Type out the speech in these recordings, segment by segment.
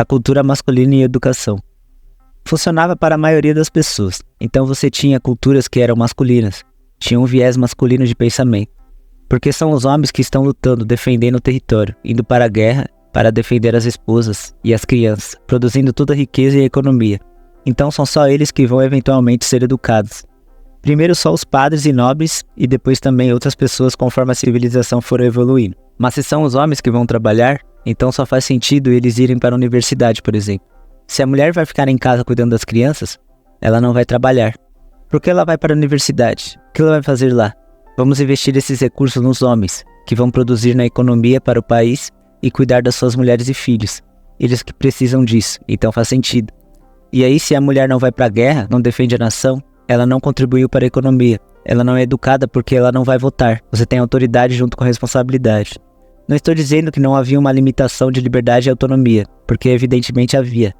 a cultura masculina e educação. Funcionava para a maioria das pessoas, então você tinha culturas que eram masculinas, tinham um viés masculino de pensamento, porque são os homens que estão lutando, defendendo o território, indo para a guerra para defender as esposas e as crianças, produzindo toda a riqueza e a economia. Então são só eles que vão eventualmente ser educados. Primeiro só os padres e nobres e depois também outras pessoas conforme a civilização for evoluindo. Mas se são os homens que vão trabalhar, então só faz sentido eles irem para a universidade, por exemplo. Se a mulher vai ficar em casa cuidando das crianças, ela não vai trabalhar. Por que ela vai para a universidade? O que ela vai fazer lá? Vamos investir esses recursos nos homens, que vão produzir na economia para o país e cuidar das suas mulheres e filhos. Eles que precisam disso, então faz sentido. E aí, se a mulher não vai para a guerra, não defende a nação, ela não contribuiu para a economia. Ela não é educada porque ela não vai votar. Você tem autoridade junto com a responsabilidade. Não estou dizendo que não havia uma limitação de liberdade e autonomia, porque evidentemente havia.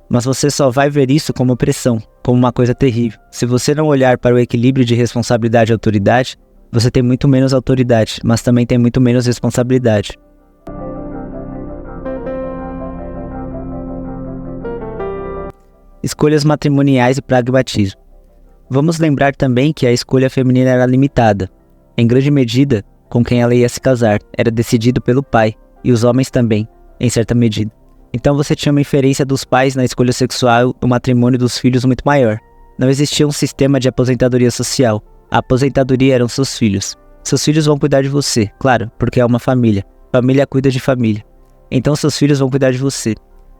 Mas você só vai ver isso como opressão, como uma coisa terrível. Se você não olhar para o equilíbrio de responsabilidade e autoridade, você tem muito menos autoridade, mas também tem muito menos responsabilidade. Escolhas matrimoniais e pragmatismo. Vamos lembrar também que a escolha feminina era limitada, em grande medida, com quem ela ia se casar, era decidido pelo pai, e os homens também, em certa medida. Então você tinha uma inferência dos pais na escolha sexual do matrimônio dos filhos muito maior. Não existia um sistema de aposentadoria social. A aposentadoria eram seus filhos. Seus filhos vão cuidar de você, claro, porque é uma família. Família cuida de família. Então seus filhos vão cuidar de você.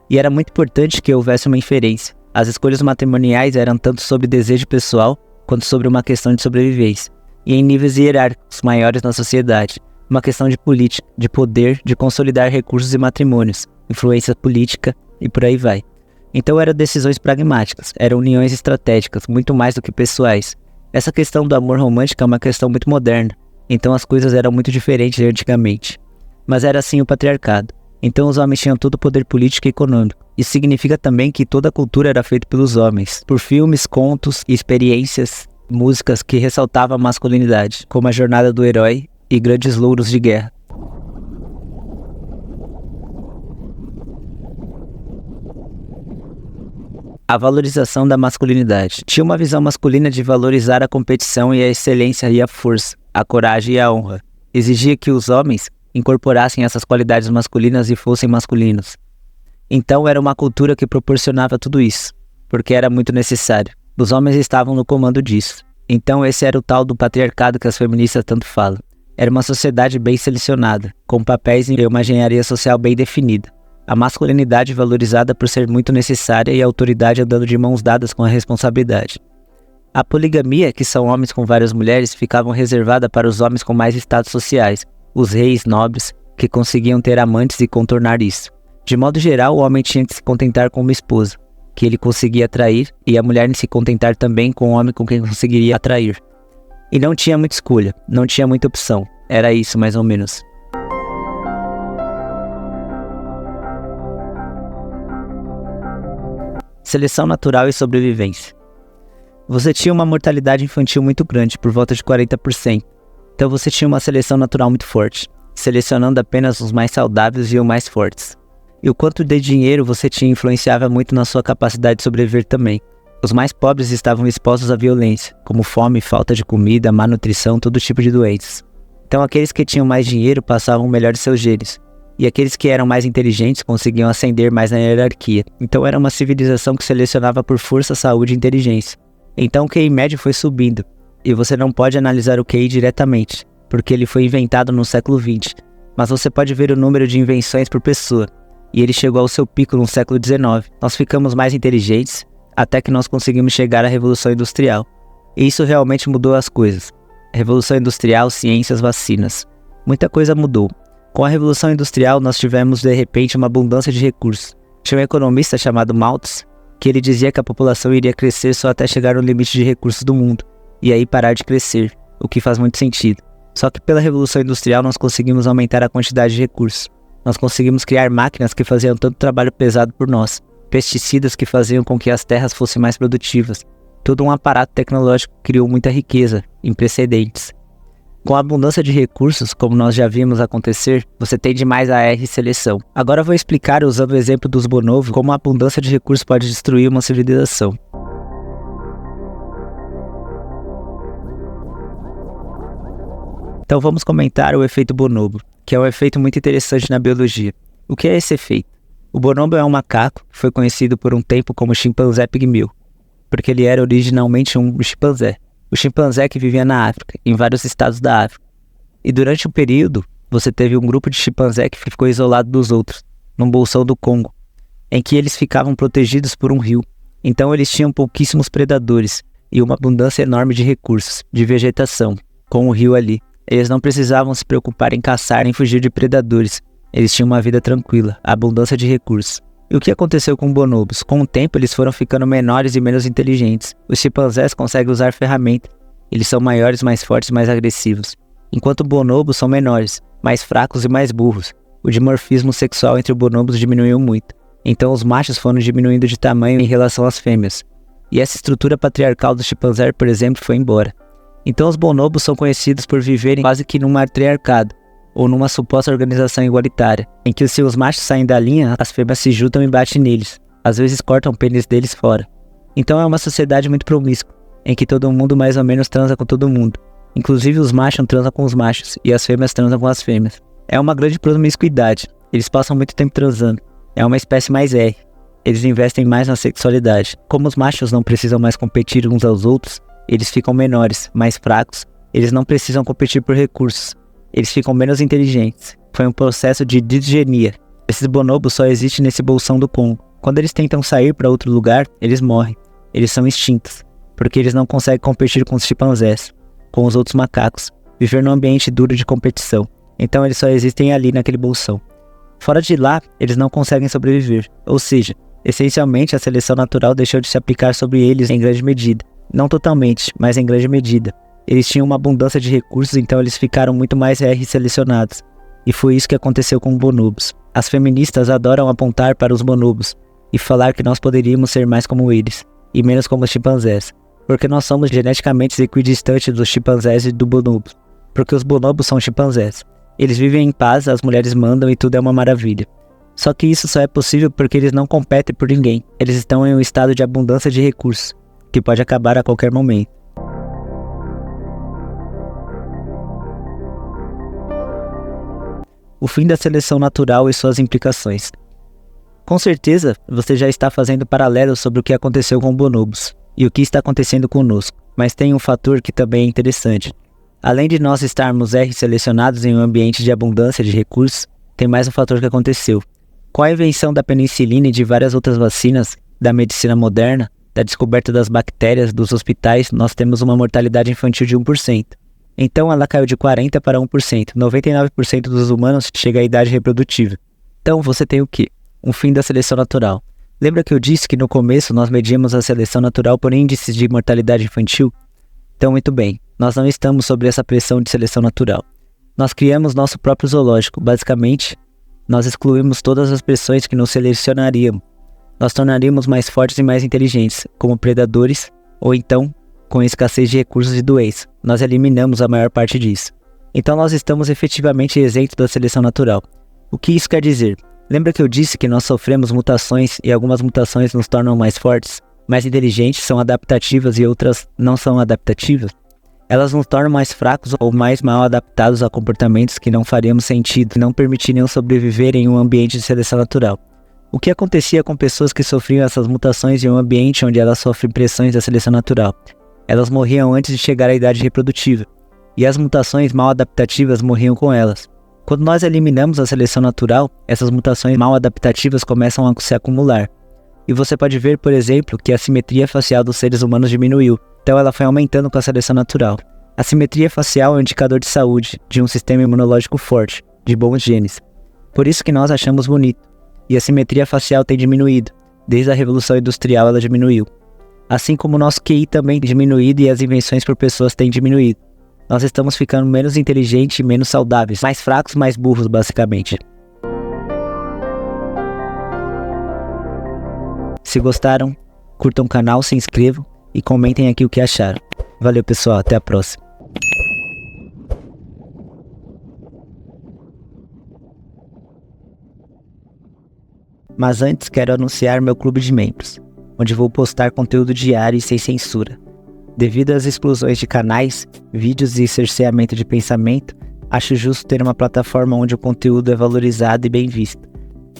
E era muito importante que houvesse uma inferência. As escolhas matrimoniais eram tanto sobre desejo pessoal, quanto sobre uma questão de sobrevivência. E em níveis hierárquicos maiores na sociedade. Uma questão de política, de poder, de consolidar recursos e matrimônios, influência política e por aí vai. Então eram decisões pragmáticas, eram uniões estratégicas, muito mais do que pessoais. Essa questão do amor romântico é uma questão muito moderna, então as coisas eram muito diferentes de antigamente. Mas era assim o patriarcado. Então os homens tinham todo o poder político e econômico. Isso significa também que toda a cultura era feita pelos homens, por filmes, contos, experiências, músicas que ressaltavam a masculinidade, como a jornada do herói e grandes louros de guerra. A valorização da masculinidade. Tinha uma visão masculina de valorizar a competição e a excelência e a força, a coragem e a honra. Exigia que os homens incorporassem essas qualidades masculinas e fossem masculinos. Então era uma cultura que proporcionava tudo isso, porque era muito necessário. Os homens estavam no comando disso. Então esse era o tal do patriarcado que as feministas tanto falam. Era uma sociedade bem selecionada, com papéis e uma engenharia social bem definida. A masculinidade valorizada por ser muito necessária e a autoridade andando de mãos dadas com a responsabilidade. A poligamia, que são homens com várias mulheres, ficava reservada para os homens com mais status sociais, os reis nobres, que conseguiam ter amantes e contornar isso. De modo geral, o homem tinha que se contentar com uma esposa, que ele conseguia atrair, e a mulher se contentar também com o homem com quem conseguiria atrair. E não tinha muita escolha, não tinha muita opção, era isso mais ou menos. Seleção natural e sobrevivência. Você tinha uma mortalidade infantil muito grande, por volta de 40%. Então você tinha uma seleção natural muito forte, selecionando apenas os mais saudáveis e os mais fortes. E o quanto de dinheiro você tinha influenciava muito na sua capacidade de sobreviver também. Os mais pobres estavam expostos à violência, como fome, falta de comida, má nutrição, todo tipo de doenças. Então aqueles que tinham mais dinheiro passavam o melhor de seus genes. E aqueles que eram mais inteligentes conseguiam ascender mais na hierarquia. Então era uma civilização que selecionava por força, saúde e inteligência. Então o QI médio foi subindo. E você não pode analisar o QI diretamente, porque ele foi inventado no século XX. Mas você pode ver o número de invenções por pessoa. E ele chegou ao seu pico no século XIX. Nós ficamos mais inteligentes, até que nós conseguimos chegar à Revolução Industrial. E isso realmente mudou as coisas. Revolução Industrial, ciências, vacinas. Muita coisa mudou. Com a Revolução Industrial, nós tivemos de repente uma abundância de recursos. Tinha um economista chamado Malthus, que ele dizia que a população iria crescer só até chegar no limite de recursos do mundo, e aí parar de crescer, o que faz muito sentido. Só que pela Revolução Industrial nós conseguimos aumentar a quantidade de recursos. Nós conseguimos criar máquinas que faziam tanto trabalho pesado por nós, pesticidas que faziam com que as terras fossem mais produtivas. Todo um aparato tecnológico criou muita riqueza, em precedentes. Com a abundância de recursos, como nós já vimos acontecer, você tende mais a R seleção. Agora eu vou explicar, usando o exemplo dos bonobos, como a abundância de recursos pode destruir uma civilização. Então vamos comentar o efeito bonobo, que é um efeito muito interessante na biologia. O que é esse efeito? O bonobo é um macaco que foi conhecido por um tempo como chimpanzé pigmeu, porque ele era originalmente um chimpanzé. O chimpanzé que vivia na África, em vários estados da África. E durante um período, você teve um grupo de chimpanzé que ficou isolado dos outros, num bolsão do Congo, em que eles ficavam protegidos por um rio. Então eles tinham pouquíssimos predadores e uma abundância enorme de recursos, de vegetação, com o rio ali. Eles não precisavam se preocupar em caçar nem fugir de predadores. Eles tinham uma vida tranquila, abundância de recursos. E o que aconteceu com bonobos? Com o tempo, eles foram ficando menores e menos inteligentes. Os chimpanzés conseguem usar ferramentas. Eles são maiores, mais fortes e mais agressivos. Enquanto bonobos são menores, mais fracos e mais burros. O dimorfismo sexual entre os bonobos diminuiu muito. Então os machos foram diminuindo de tamanho em relação às fêmeas. E essa estrutura patriarcal do chimpanzé, por exemplo, foi embora. Então os bonobos são conhecidos por viverem quase que num matriarcado, ou numa suposta organização igualitária, em que se os machos saem da linha, as fêmeas se juntam e batem neles, às vezes cortam o pênis deles fora. Então é uma sociedade muito promíscua, em que todo mundo mais ou menos transa com todo mundo. Inclusive os machos transam com os machos, e as fêmeas transam com as fêmeas. É uma grande promiscuidade, eles passam muito tempo transando. É uma espécie mais R. Eles investem mais na sexualidade. Como os machos não precisam mais competir uns aos outros, eles ficam menores, mais fracos, eles não precisam competir por recursos, eles ficam menos inteligentes. Foi um processo de disgenia. Esses bonobos só existem nesse bolsão do Congo. Quando eles tentam sair para outro lugar, eles morrem. Eles são extintos, porque eles não conseguem competir com os chimpanzés, com os outros macacos, viver num ambiente duro de competição. Então eles só existem ali naquele bolsão. Fora de lá, eles não conseguem sobreviver. Ou seja, essencialmente a seleção natural deixou de se aplicar sobre eles em grande medida. Não totalmente, mas em grande medida. Eles tinham uma abundância de recursos, então eles ficaram muito mais R selecionados. E foi isso que aconteceu com os bonobos. As feministas adoram apontar para os bonobos e falar que nós poderíamos ser mais como eles, e menos como os chimpanzés, porque nós somos geneticamente equidistantes dos chimpanzés e do bonobos, porque os bonobos são chimpanzés. Eles vivem em paz, as mulheres mandam e tudo é uma maravilha. Só que isso só é possível porque eles não competem por ninguém. Eles estão em um estado de abundância de recursos, que pode acabar a qualquer momento. O fim da seleção natural e suas implicações. Com certeza, você já está fazendo paralelos sobre o que aconteceu com bonobos e o que está acontecendo conosco, mas tem um fator que também é interessante. Além de nós estarmos R selecionados em um ambiente de abundância de recursos, tem mais um fator que aconteceu. Com a invenção da penicilina e de várias outras vacinas, da medicina moderna, da descoberta das bactérias, dos hospitais, nós temos uma mortalidade infantil de 1%. Então ela caiu de 40% para 1%. 99% dos humanos chega à idade reprodutiva. Então você tem o quê? Um fim da seleção natural. Lembra que eu disse que no começo nós medíamos a seleção natural por índices de mortalidade infantil? Então muito bem, nós não estamos sob essa pressão de seleção natural. Nós criamos nosso próprio zoológico. Basicamente, nós excluímos todas as pressões que nos selecionariam. Nós tornaríamos mais fortes e mais inteligentes, como predadores, ou então, com escassez de recursos e doenças. Nós eliminamos a maior parte disso. Então nós estamos efetivamente isentos da seleção natural. O que isso quer dizer? Lembra que eu disse que nós sofremos mutações e algumas mutações nos tornam mais fortes, mais inteligentes, são adaptativas e outras não são adaptativas? Elas nos tornam mais fracos ou mais mal adaptados a comportamentos que não faríamos sentido e não permitiriam sobreviver em um ambiente de seleção natural. O que acontecia com pessoas que sofriam essas mutações em um ambiente onde elas sofrem pressões da seleção natural? Elas morriam antes de chegar à idade reprodutiva, e as mutações mal adaptativas morriam com elas. Quando nós eliminamos a seleção natural, essas mutações mal adaptativas começam a se acumular. E você pode ver, por exemplo, que a simetria facial dos seres humanos diminuiu, então ela foi aumentando com a seleção natural. A simetria facial é um indicador de saúde, de um sistema imunológico forte, de bons genes. Por isso que nós achamos bonito. E a simetria facial tem diminuído. Desde a Revolução Industrial ela diminuiu. Assim como o nosso QI também tem diminuído e as invenções por pessoas têm diminuído. Nós estamos ficando menos inteligentes e menos saudáveis, mais fracos, mais burros, basicamente. Se gostaram, curtam o canal, se inscrevam e comentem aqui o que acharam. Valeu, pessoal, até a próxima. Mas antes quero anunciar meu clube de membros, onde vou postar conteúdo diário e sem censura. Devido às exclusões de canais, vídeos e cerceamento de pensamento, acho justo ter uma plataforma onde o conteúdo é valorizado e bem visto.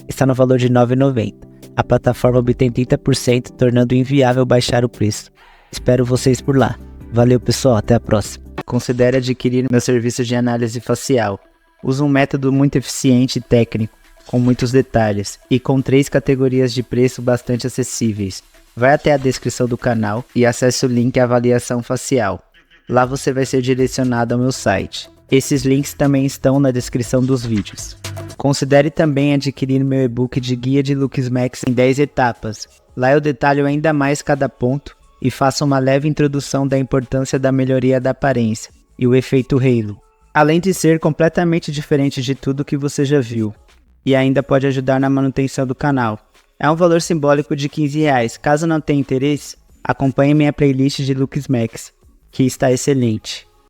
Está no valor de R$ 9,90. A plataforma obtém 30%, tornando inviável baixar o preço. Espero vocês por lá. Valeu pessoal, até a próxima. Considere adquirir meu serviço de análise facial. Uso um método muito eficiente e técnico, com muitos detalhes, e com 3 categorias de preço bastante acessíveis. Vai até a descrição do canal e acesse o link Avaliação Facial. Lá você vai ser direcionado ao meu site. Esses links também estão na descrição dos vídeos. Considere também adquirir meu e-book de Guia de Looks Max em 10 etapas. Lá eu detalho ainda mais cada ponto e faço uma leve introdução da importância da melhoria da aparência e o efeito halo. Além de ser completamente diferente de tudo que você já viu. E ainda pode ajudar na manutenção do canal. É um valor simbólico de R$ 15. Caso não tenha interesse, acompanhe minha playlist de Looks Max, que está excelente.